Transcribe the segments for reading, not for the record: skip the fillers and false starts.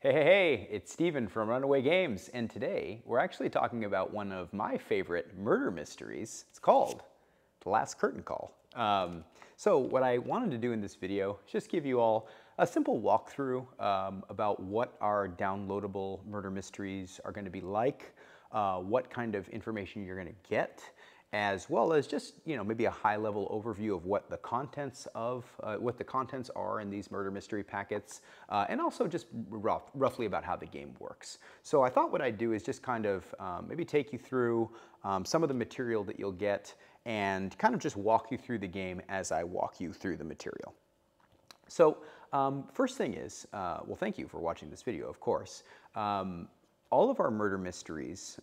Hey, it's Steven from Runaway Games, and today we're actually talking about one of my favorite murder mysteries. It's called The Last Curtain Call. So what I wanted to do in this video is just give you all a simple walkthrough about what our downloadable murder mysteries are going to be like, what kind of information you're going to get, as well as just, maybe a high-level overview of what the contents are in these murder mystery packets, and also just roughly about how the game works. So I thought what I'd do is just kind of maybe take you through some of the material that you'll get and kind of just walk you through the game as I walk you through the material. So first thing is, well, thank you for watching this video, of course. All of our murder mysteries,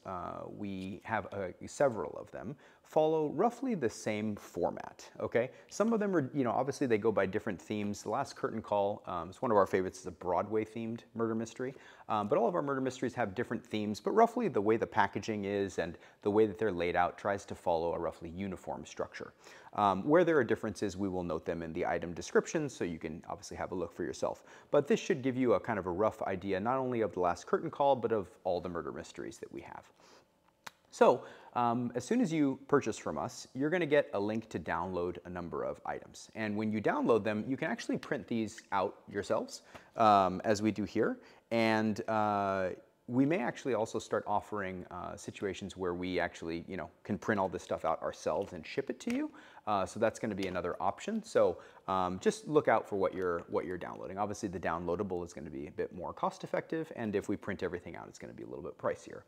we have several of them, follow roughly the same format, okay? Some of them are, obviously they go by different themes. The Last Curtain Call is one of our favorites. It's a Broadway-themed murder mystery. But all of our murder mysteries have different themes, but roughly the way the packaging is and the way that they're laid out tries to follow a roughly uniform structure. Where there are differences, we will note them in the item description, so you can obviously have a look for yourself. But this should give you a kind of a rough idea, not only of The Last Curtain Call, but of all the murder mysteries that we have. So as soon as you purchase from us, you're going to get a link to download a number of items. And when you download them, you can actually print these out yourselves, as we do here. And we may actually also start offering situations where we actually, can print all this stuff out ourselves and ship it to you. So that's going to be another option. So just look out for what you're downloading. Obviously, the downloadable is going to be a bit more cost effective, and if we print everything out, it's going to be a little bit pricier,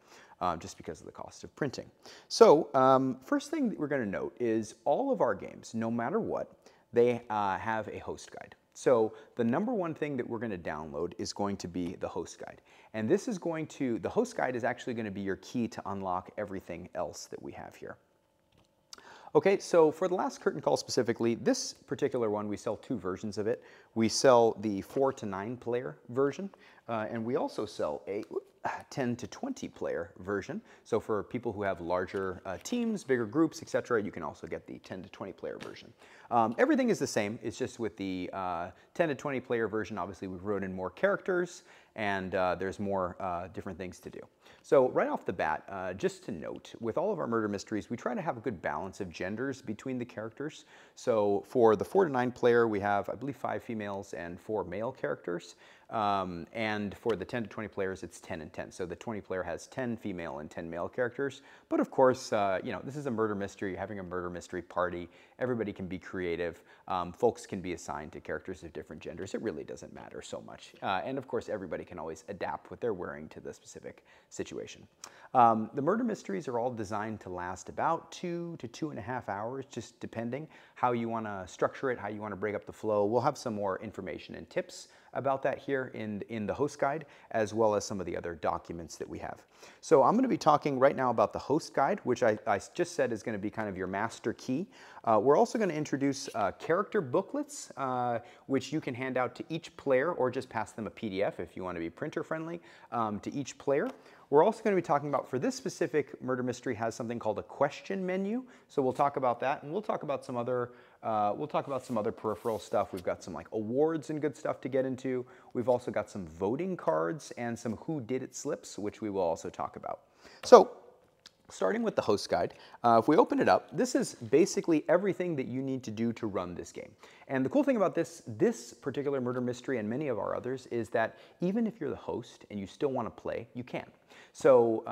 just because of the cost of printing. So first thing that we're going to note is all of our games, no matter what, they have a host guide. So the number one thing that we're going to download is going to be the host guide. And this is the host guide is actually going to be your key to unlock everything else that we have here. Okay, so for The Last Curtain Call specifically, this particular one, we sell two versions of it. We sell the 4 to 9 player version, and we also sell a 10 to 20 player version. So for people who have larger teams, bigger groups, etc., you can also get the 10 to 20 player version. Everything is the same. It's just with the 10 to 20 player version, obviously we've wrote in more characters, and there's more different things to do. So right off the bat, just to note, with all of our murder mysteries, we try to have a good balance of genders between the characters. So for the 4 to 9 player, we have, I believe, 5 females and 4 male characters. And for the 10 to 20 players, it's 10 and 10. So the 20 player has 10 female and 10 male characters. But of course, this is a murder mystery. You're having a murder mystery party. Everybody can be creative. Folks can be assigned to characters of different genders. It really doesn't matter so much. And of course, everybody can always adapt what they're wearing to the specific situation. The murder mysteries are all designed to last about 2 to 2.5 hours, just depending how you want to structure it, how you want to break up the flow. We'll have some more information and tips about that here in the host guide, as well as some of the other documents that we have. So I'm going to be talking right now about the host guide, which I just said is going to be kind of your master key. We're also going to introduce character booklets, which you can hand out to each player or just pass them a PDF if you want to be printer friendly to each player. We're also going to be talking about, for this specific murder mystery, has something called a question menu. So we'll talk about that, and we'll talk about some other peripheral stuff. We've got some like awards and good stuff to get into. We've also got some voting cards and some who did it slips, which we will also talk about. So starting with the host guide, if we open it up, this is basically everything that you need to do to run this game. And the cool thing about this particular murder mystery and many of our others is that even if you're the host and you still want to play, you can. So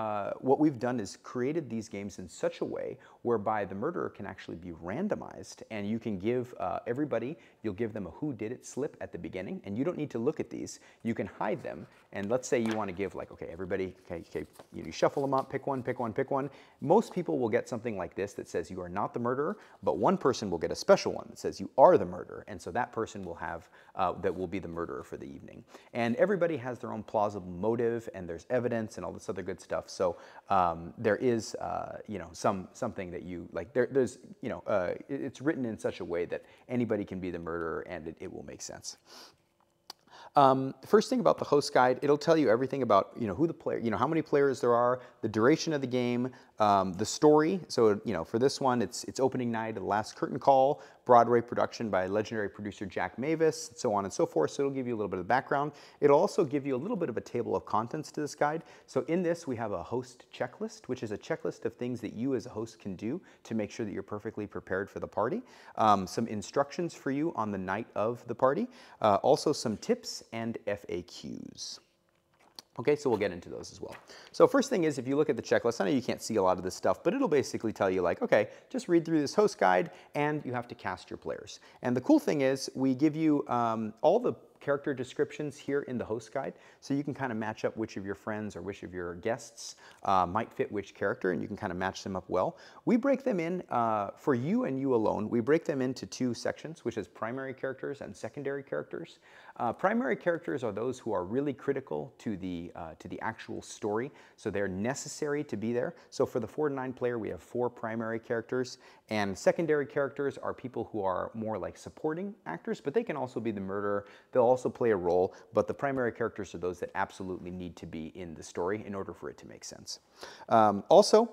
what we've done is created these games in such a way whereby the murderer can actually be randomized, and you can give everybody, you'll give them a who did it slip at the beginning, and you don't need to look at these. You can hide them, and let's say you want to give, like, okay, everybody, okay, you shuffle them up, pick one, pick one, pick one. Most people will get something like this that says you are not the murderer, but one person will get a special one that says you are the murderer, and so that person will have, that will be the murderer for the evening. And everybody has their own plausible motive, and there's evidence and all this other good stuff. So there is, something that you like. There's, it's written in such a way that anybody can be the murderer, and it will make sense. The first thing about the host guide, it'll tell you everything about, who the player, how many players there are, the duration of the game, the story. So, for this one, it's opening night of The Last Curtain Call, Broadway production by legendary producer Jack Mavis, so on and so forth. So it'll give you a little bit of background. It'll also give you a little bit of a table of contents to this guide. So in this, we have a host checklist, which is a checklist of things that you as a host can do to make sure that you're perfectly prepared for the party. Some instructions for you on the night of the party. Also some tips and FAQs. Okay, so we'll get into those as well. So first thing is, if you look at the checklist, I know you can't see a lot of this stuff, but it'll basically tell you like, okay, just read through this host guide and you have to cast your players. And the cool thing is we give you all the character descriptions here in the host guide, so you can kind of match up which of your friends or which of your guests might fit which character, and you can kind of match them up well. We break them in, for you and you alone, we break them into two sections, which is primary characters and secondary characters. Primary characters are those who are really critical to the actual story, so they're necessary to be there. So for the 4 to 9 player, we have 4 primary characters, and secondary characters are people who are more like supporting actors, but they can also be the murderer. They'll also play a role, but the primary characters are those that absolutely need to be in the story in order for it to make sense. Also,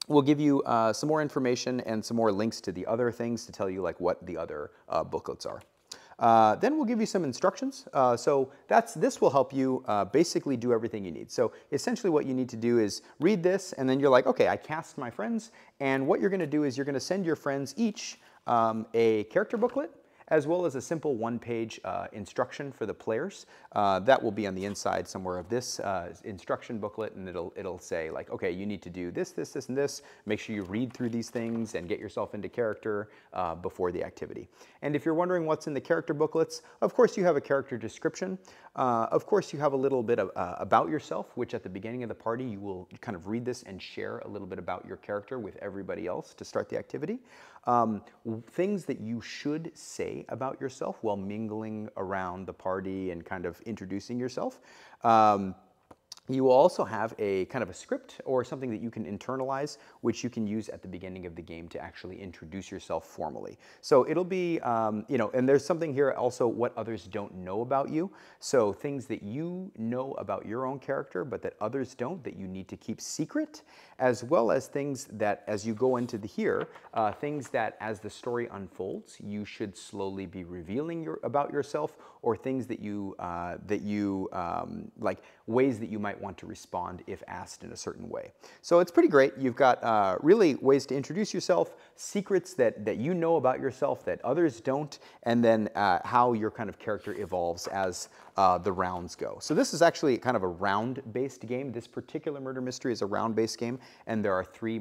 we'll give you some more information and some more links to the other things to tell you like what the other booklets are. Then we'll give you some instructions. So this will help you basically do everything you need. So essentially what you need to do is read this, and then you're like, okay, I cast my friends, and what you're going to do is you're going to send your friends each a character booklet, as well as a simple 1-page instruction for the players. That will be on the inside somewhere of this instruction booklet, and it'll say like, okay, you need to do this, this, this, and this. Make sure you read through these things and get yourself into character before the activity. And if you're wondering what's in the character booklets, of course you have a character description. Of course you have a little bit of about yourself, which at the beginning of the party you will kind of read this and share a little bit about your character with everybody else to start the activity. Things that you should say about yourself while mingling around the party and kind of introducing yourself. You will also have a kind of a script or something that you can internalize, which you can use at the beginning of the game to actually introduce yourself formally. So it'll be, you know, and there's something here also what others don't know about you. So things that you know about your own character, but that others don't, that you need to keep secret, as well as things that as you go into here, things that as the story unfolds, you should slowly be revealing about yourself, or things that you, like ways that you might want to respond if asked in a certain way. So it's pretty great. You've got really ways to introduce yourself, secrets that you know about yourself that others don't, and then how your kind of character evolves as the rounds go. So this is actually kind of a round-based game. This particular murder mystery is a round-based game, and there are three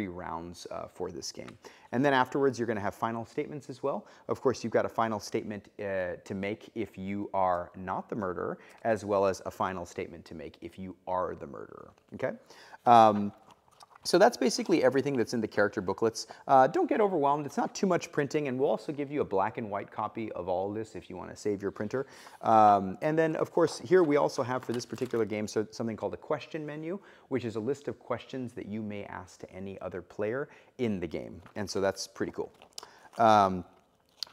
rounds for this game. And then afterwards, you're going to have final statements as well. Of course, you've got a final statement to make if you are not the murderer, as well as a final statement to make if you are the murderer. Okay? So that's basically everything that's in the character booklets. Don't get overwhelmed. It's not too much printing, and we'll also give you a black and white copy of all of this if you want to save your printer. And then, of course, here we also have for this particular game something called a question menu, which is a list of questions that you may ask to any other player in the game. And so that's pretty cool.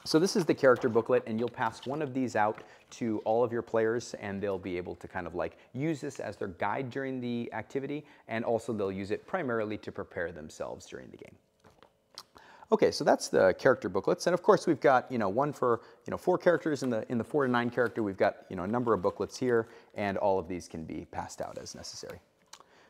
So this is the character booklet, and you'll pass one of these out to all of your players, and they'll be able to kind of like use this as their guide during the activity, and also they'll use it primarily to prepare themselves during the game. Okay, so that's the character booklets, and of course we've got one for 4 characters in the 4 to 9 character. We've got a number of booklets here, and all of these can be passed out as necessary.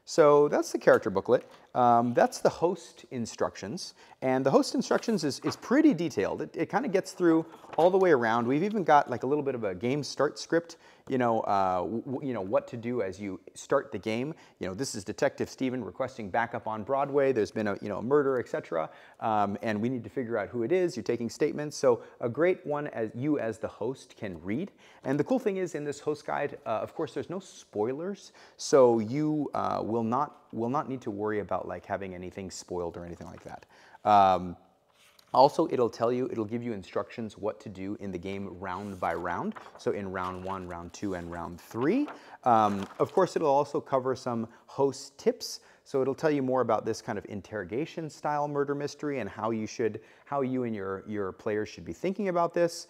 So that's the character booklet. That's the host instructions. And the host instructions is pretty detailed. It kind of gets through all the way around. We've even got like a little bit of a game start script, what to do as you start the game. This is Detective Stephen requesting backup on Broadway. There's been a murder, etc. And we need to figure out who it is. You're taking statements. So a great one as you as the host can read. And the cool thing is in this host guide, of course, there's no spoilers. So you will not need to worry about like having anything spoiled or anything like that. Also, it'll give you instructions what to do in the game round by round. So in round 1, round 2, and round 3. Of course, it'll also cover some host tips. So it'll tell you more about this kind of interrogation style murder mystery and how you and your players should be thinking about this.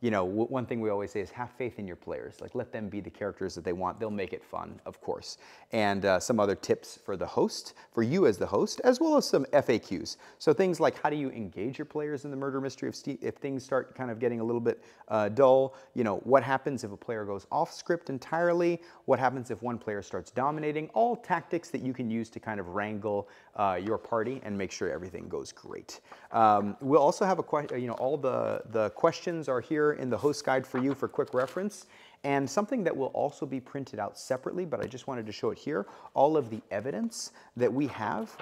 you know, one thing we always say is have faith in your players. Like, let them be the characters that they want. They'll make it fun, of course. And some other tips for the host, for you as the host, as well as some FAQs. So things like, how do you engage your players in the murder mystery if things start kind of getting a little bit dull? You know, what happens if a player goes off script entirely? What happens if one player starts dominating? All tactics that you can use to kind of wrangle your party and make sure everything goes great. We'll also have a question, you know, all the questions are here in the host guide for you for quick reference. And something that will also be printed out separately, but I just wanted to show it here, all of the evidence that we have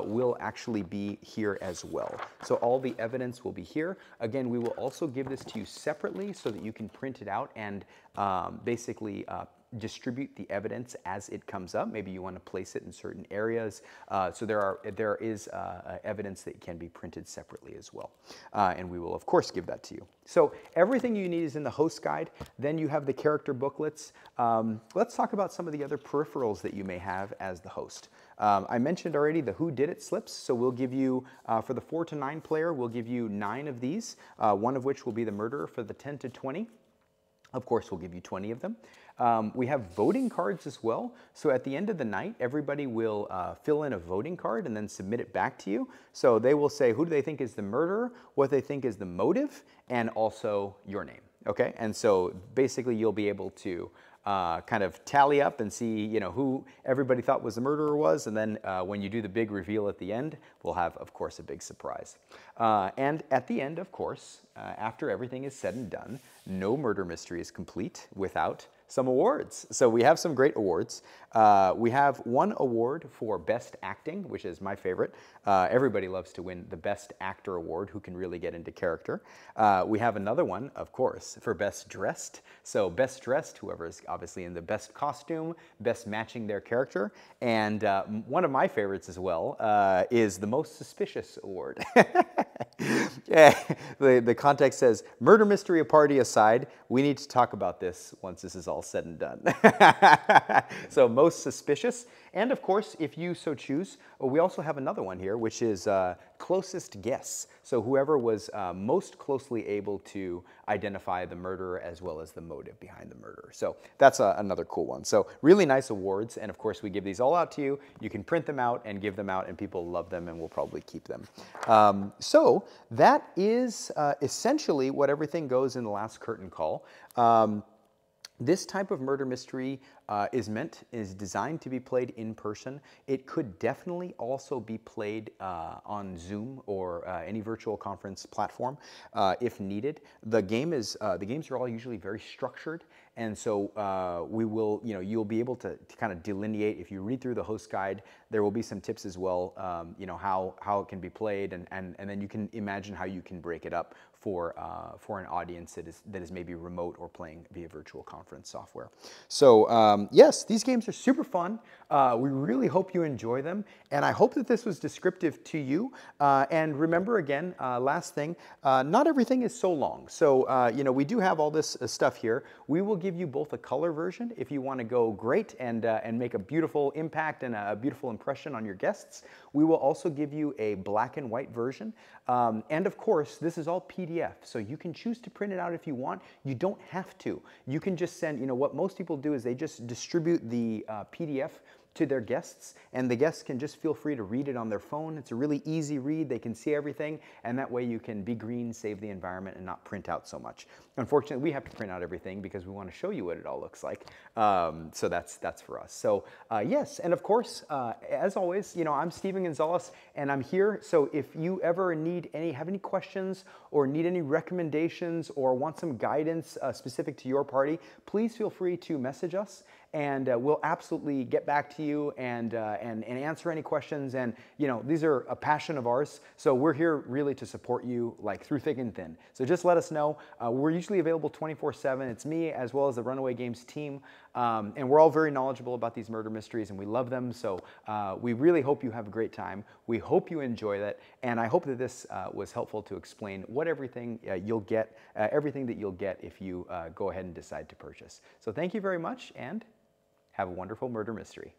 will actually be here as well. So all the evidence will be here. Again, we will also give this to you separately so that you can print it out and basically distribute the evidence as it comes up. Maybe you want to place it in certain areas. So there is evidence that can be printed separately as well. And we will, of course, give that to you. So everything you need is in the host guide. Then you have the character booklets. Let's talk about some of the other peripherals that you may have as the host. I mentioned already the Who Did It slips. So we'll give you, for the 4 to 9 player, we'll give you 9 of these, one of which will be the murderer. For the 10 to 20, of course, we'll give you 20 of them. We have voting cards as well. So at the end of the night, everybody will fill in a voting card and then submit it back to you. So they will say who do they think is the murderer, what they think is the motive, and also your name. Okay, and so basically you'll be able to kind of tally up and see, you know, who everybody thought was the murderer was, and then when you do the big reveal at the end, we'll have, of course, a big surprise. And at the end, of course, after everything is said and done, no murder mystery is complete without some awards. So we have some great awards. We have one award for Best Acting, which is my favorite. Everybody loves to win the Best Actor award, who can really get into character. We have another one, of course, for Best Dressed. So Best Dressed, whoever is obviously in the best costume, best matching their character. And one of my favorites as well is the Most Suspicious award. Yeah, the context says, murder mystery party aside, we need to talk about this once this is all said and done. So Most Suspicious. And of course, if you so choose, we also have another one here, which is Closest Guess. So whoever was most closely able to identify the murderer as well as the motive behind the murder. So that's another cool one. So really nice awards. And of course, we give these all out to you. You can print them out and give them out, and people love them and will probably keep them. So that is essentially what everything goes in the last curtain call. This type of murder mystery is designed to be played in person. It could definitely also be played on Zoom or any virtual conference platform if needed. The games are all usually very structured, and so we will, you'll be able to kind of delineate. If you read through the host guide, there will be some tips as well, how it can be played, and then you can imagine how you can break it up for an audience that is maybe remote or playing via virtual conference software. So yes, these games are super fun. We really hope you enjoy them, and I hope that this was descriptive to you. And remember again, last thing, not everything is so long. So we do have all this stuff here. We will give you both a color version if you want to go great and make a beautiful impact and a beautiful impression on your guests. We will also give you a black and white version. And of course, this is all PDF, so you can choose to print it out if you want. You don't have to. You can just send, what most people do is they just distribute the PDF to their guests, and the guests can just feel free to read it on their phone. It's a really easy read. They can see everything, and that way you can be green, save the environment, and not print out so much. Unfortunately, we have to print out everything because we want to show you what it all looks like. So that's for us. So yes, and of course, as always, I'm Steven Gonzalez, and I'm here. So if you ever have any questions or need any recommendations or want some guidance specific to your party, please feel free to message us, and we'll absolutely get back to you and answer any questions. And these are a passion of ours, so we're here really to support you, like through thick and thin. So just let us know. We're usually available 24/7. It's me as well as the Runaway Games team, and we're all very knowledgeable about these murder mysteries, and we love them. So we really hope you have a great time. We hope you enjoy that, and I hope that this was helpful to explain what everything you'll get, everything that you'll get if you go ahead and decide to purchase. So thank you very much, and have a wonderful murder mystery.